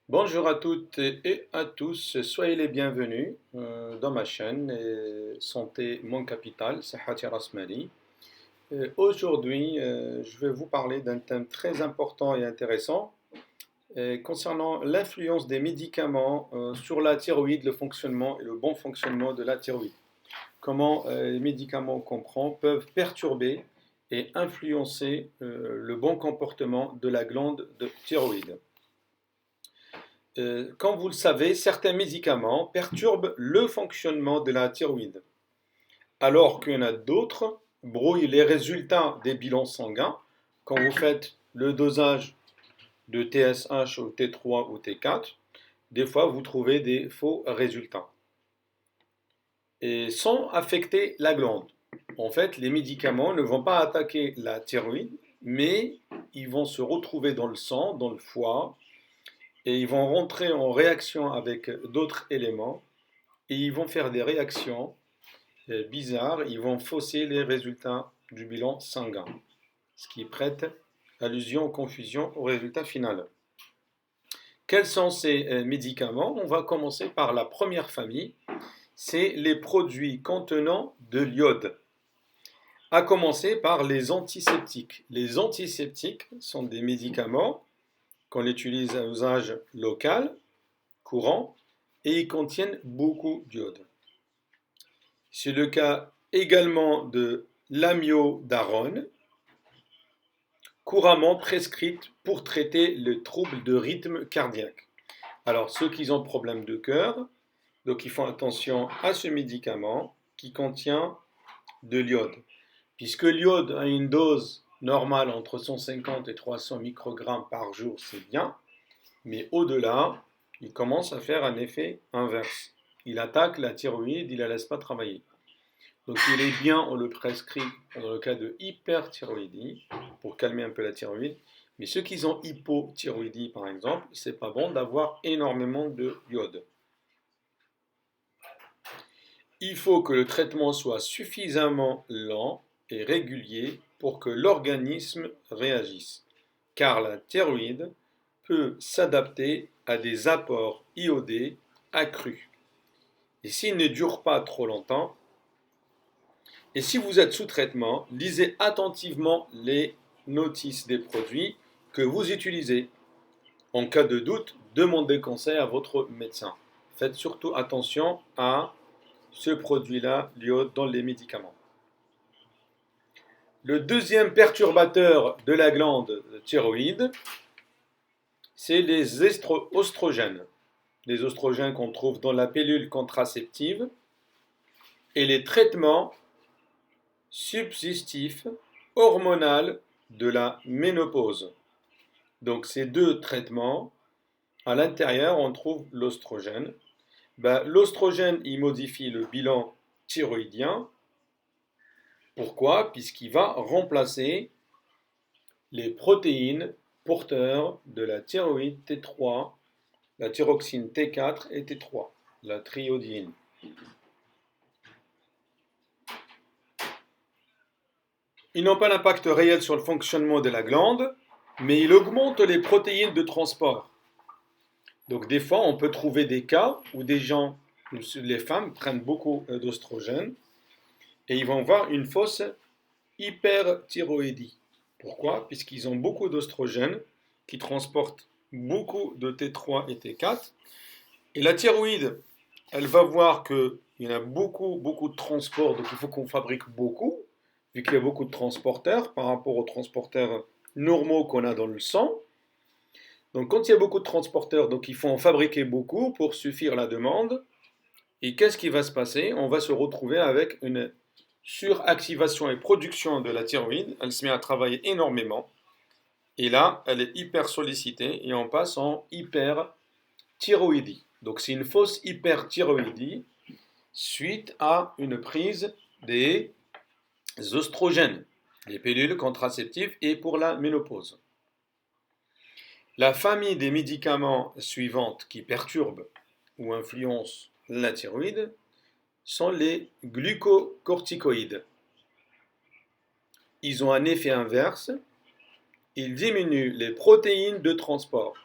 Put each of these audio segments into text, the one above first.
Bonjour à toutes et à tous, soyez les bienvenus dans ma chaîne Santé Mon Capital, Sahati Rasmali. Aujourd'hui, je vais vous parler d'un thème très important et intéressant concernant l'influence des médicaments sur la thyroïde, le fonctionnement et le bon fonctionnement de la thyroïde. Comment les médicaments qu'on prend peuvent perturber et influencer le bon comportement de la glande de thyroïde. Comme vous le savez, certains médicaments perturbent le fonctionnement de la thyroïde, alors qu'il y en a d'autres brouillent les résultats des bilans sanguins. Quand vous faites le dosage de TSH ou T3 ou T4, des fois vous trouvez des faux résultats et sans affecter la glande. En fait, les médicaments ne vont pas attaquer la thyroïde, mais ils vont se retrouver dans le sang, dans le foie, et ils vont rentrer en réaction avec d'autres éléments et ils vont faire des réactions bizarres, ils vont fausser les résultats du bilan sanguin, ce qui prête allusion, confusion au résultat final. Quels sont ces médicaments? On va commencer par la première famille, c'est les produits contenant de l'iode. À commencer par les antiseptiques. Les antiseptiques sont des médicaments qu'on utilise à usage local, courant, et ils contiennent beaucoup d'iode. C'est le cas également de l'amiodarone, couramment prescrite pour traiter le trouble de rythme cardiaque. Alors ceux qui ont problème de cœur, donc ils font attention à ce médicament qui contient de l'iode. Puisque l'iode a une dose normale entre 150 et 300 microgrammes par jour, c'est bien, mais au-delà, il commence à faire un effet inverse. Il attaque la thyroïde, il ne la laisse pas travailler. Donc il est bien, on le prescrit dans le cas de hyperthyroïdie, pour calmer un peu la thyroïde. Mais ceux qui ont hypothyroïdie, par exemple, c'est pas bon d'avoir énormément de iode. Il faut que le traitement soit suffisamment lent et régulier pour que l'organisme réagisse, car la thyroïde peut s'adapter à des apports iodés accrus. Et s'il ne dure pas trop longtemps, et si vous êtes sous traitement, lisez attentivement les notices des produits que vous utilisez. En cas de doute, demandez conseil à votre médecin. Faites surtout attention à ce produit-là, l'iode, dans les médicaments. Le deuxième perturbateur de la glande thyroïde, c'est les oestrogènes. Les oestrogènes qu'on trouve dans la pilule contraceptive et les traitements substitutif hormonal de la ménopause. Donc ces deux traitements, à l'intérieur on trouve l'oestrogène. L'oestrogène il modifie le bilan thyroïdien. Pourquoi? Puisqu'il va remplacer les protéines porteurs de la thyroïde T3, la thyroxine T4 et T3, la thyroïdine. Ils n'ont pas d'impact réel sur le fonctionnement de la glande, mais ils augmentent les protéines de transport. Donc des fois, on peut trouver des cas où des gens, les femmes, prennent beaucoup d'oestrogène et ils vont avoir une fausse hyperthyroïdie. Pourquoi? Puisqu'ils ont beaucoup d'oestrogène qui transportent beaucoup de T3 et T4. Et la thyroïde, elle va voir qu'il y en a beaucoup de transport, donc il faut qu'on fabrique beaucoup, vu qu'il y a beaucoup de transporteurs par rapport aux transporteurs normaux qu'on a dans le sang. Donc quand il y a beaucoup de transporteurs, donc il faut en fabriquer beaucoup pour suffire la demande. Et qu'est-ce qui va se passer? On va se retrouver avec une suractivation et production de la thyroïde. Elle se met à travailler énormément. Et là, elle est hyper sollicitée et on passe en hyperthyroïdie. Donc c'est une fausse hyperthyroïdie suite à une prise des oestrogènes, les pilules contraceptives et pour la ménopause. La famille des médicaments suivantes qui perturbent ou influencent la thyroïde sont les glucocorticoïdes. Ils ont un effet inverse, ils diminuent les protéines de transport.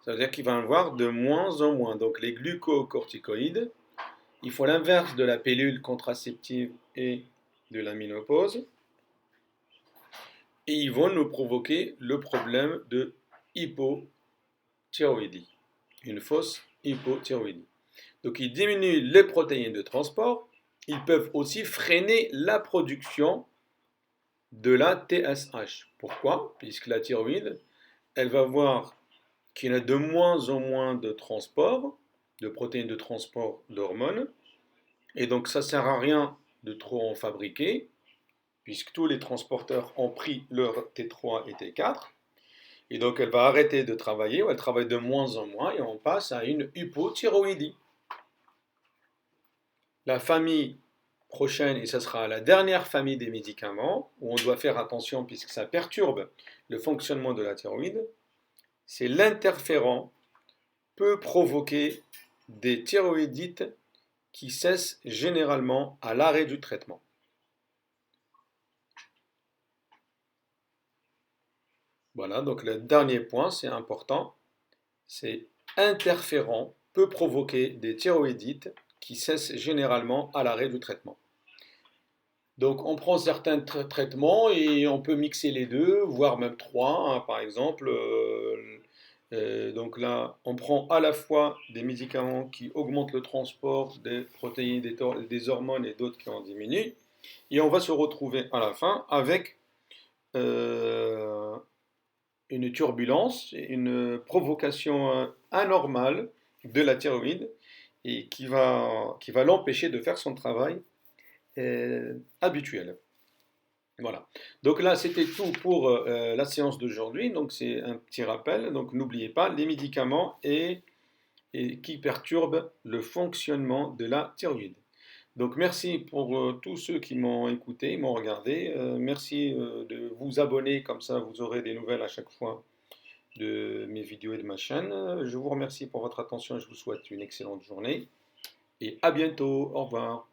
Ça veut dire qu'il va en avoir de moins en moins. Donc les glucocorticoïdes, ils font l'inverse de la pilule contraceptive et de la ménopause. Et ils vont nous provoquer le problème de hypothyroïdie, une fausse hypothyroïdie. Donc ils diminuent les protéines de transport, ils peuvent aussi freiner la production de la TSH. Pourquoi? Puisque la thyroïde, elle va voir qu'il y a de moins en moins de transport, de protéines de transport d'hormones, et donc ça ne sert à rien de trop en fabriquer, puisque tous les transporteurs ont pris leur T3 et T4, et donc elle va arrêter de travailler, ou elle travaille de moins en moins, et on passe à une hypothyroïdie. La famille prochaine, et ce sera la dernière famille des médicaments, où on doit faire attention puisque ça perturbe le fonctionnement de la thyroïde, c'est l'interféron peut provoquer des thyroïdites qui cessent généralement à l'arrêt du traitement. Voilà, donc le dernier point, c'est important, c'est interféron peut provoquer des thyroïdites qui cessent généralement à l'arrêt du traitement. Donc on prend certains traitements et on peut mixer les deux, voire même trois, hein, par exemple. Donc là, on prend à la fois des médicaments qui augmentent le transport des protéines, des hormones et d'autres qui en diminuent. Et on va se retrouver à la fin avec euh, une turbulence, une provocation anormale de la thyroïde et qui va l'empêcher de faire son travail habituel. Voilà. Donc là, c'était tout pour la séance d'aujourd'hui. Donc c'est un petit rappel. Donc n'oubliez pas les médicaments et qui perturbent le fonctionnement de la thyroïde. Donc merci pour tous ceux qui m'ont écouté, m'ont regardé. Merci de vous abonner, comme ça vous aurez des nouvelles à chaque fois de mes vidéos et de ma chaîne. Je vous remercie pour votre attention et je vous souhaite une excellente journée. Et à bientôt. Au revoir.